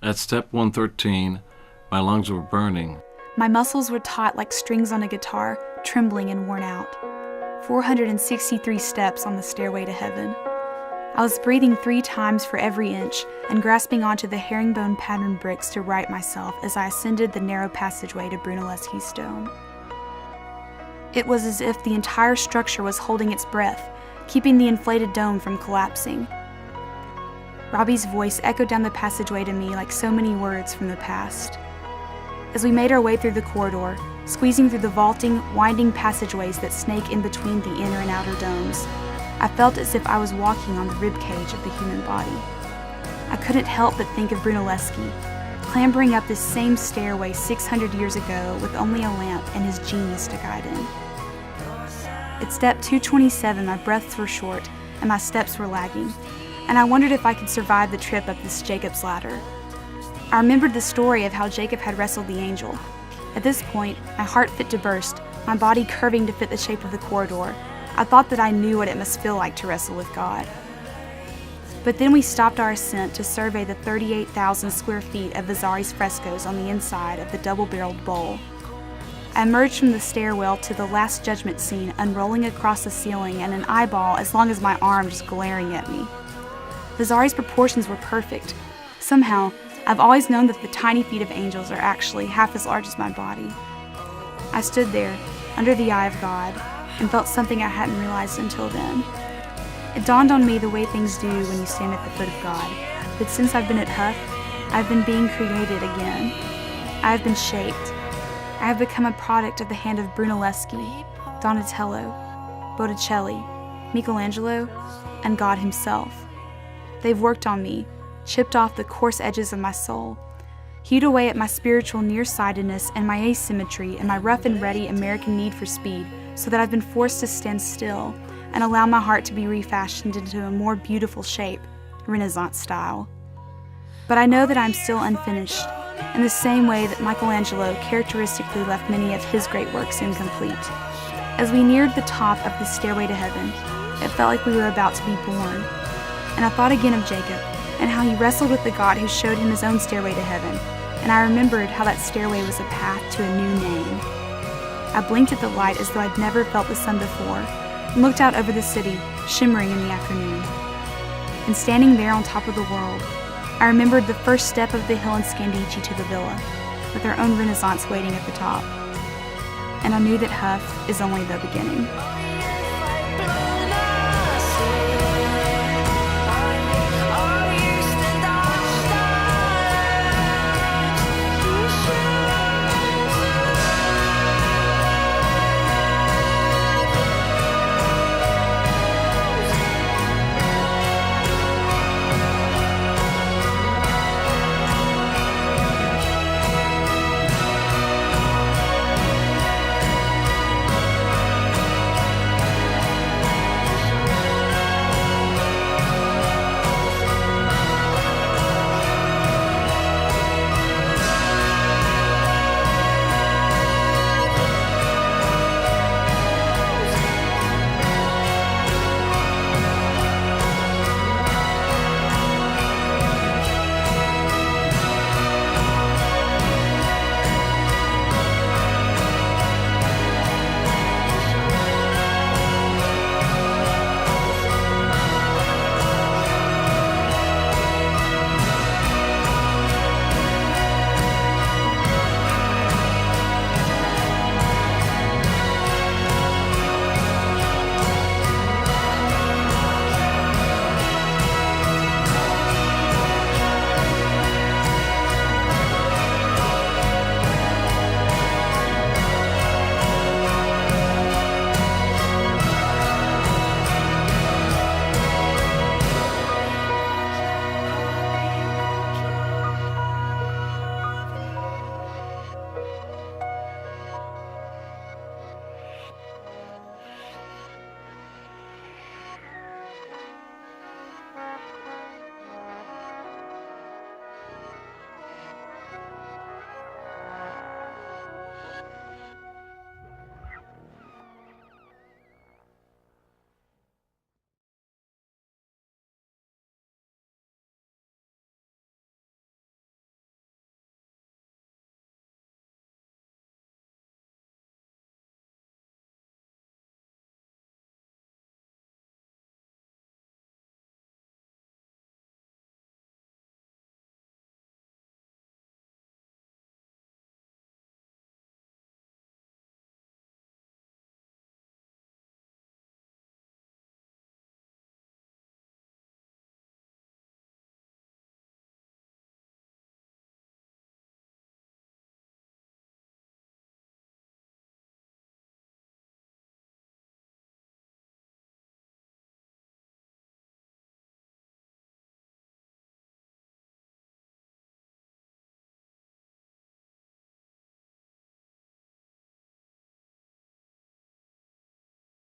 At step 113, my lungs were burning. My muscles were taut like strings on a guitar, trembling and worn out. 463 steps on the stairway to heaven. I was breathing 3 times for every inch and grasping onto the herringbone pattern bricks to right myself as I ascended the narrow passageway to Brunelleschi's dome. It was as if the entire structure was holding its breath, keeping the inflated dome from collapsing. Robbie's voice echoed down the passageway to me like so many words from the past. As we made our way through the corridor, squeezing through the vaulting, winding passageways that snake in between the inner and outer domes, I felt as if I was walking on the ribcage of the human body. I couldn't help but think of Brunelleschi, clambering up this same stairway 600 years ago with only a lamp and his genius to guide him. At step 227, my breaths were short and my steps were lagging, and I wondered if I could survive the trip up this Jacob's ladder. I remembered the story of how Jacob had wrestled the angel. At this point, my heart fit to burst, my body curving to fit the shape of the corridor. I thought that I knew what it must feel like to wrestle with God. But then we stopped our ascent to survey the 38,000 square feet of Vasari's frescoes on the inside of the double-barreled bowl. I emerged from the stairwell to the Last Judgment scene unrolling across the ceiling and an eyeball as long as my arm just glaring at me. Vasari's proportions were perfect. Somehow, I've always known that the tiny feet of angels are actually half as large as my body. I stood there, under the eye of God, and felt something I hadn't realized until then. It dawned on me the way things do when you stand at the foot of God, that since I've been at Huff, I've been being created again. I have been shaped. I have become a product of the hand of Brunelleschi, Donatello, Botticelli, Michelangelo, and God himself. They've worked on me, chipped off the coarse edges of my soul, hewed away at my spiritual nearsightedness and my asymmetry and my rough and ready American need for speed, so that I've been forced to stand still and allow my heart to be refashioned into a more beautiful shape, Renaissance style. But I know that I'm still unfinished, in the same way that Michelangelo characteristically left many of his great works incomplete. As we neared the top of the stairway to heaven, it felt like we were about to be born. And I thought again of Jacob, and how he wrestled with the God who showed him his own stairway to heaven, and I remembered how that stairway was a path to a new name. I blinked at the light as though I'd never felt the sun before, and looked out over the city, shimmering in the afternoon. And standing there on top of the world, I remembered the first step of the hill in Scandicci to the villa, with our own Renaissance waiting at the top. And I knew that Huff is only the beginning.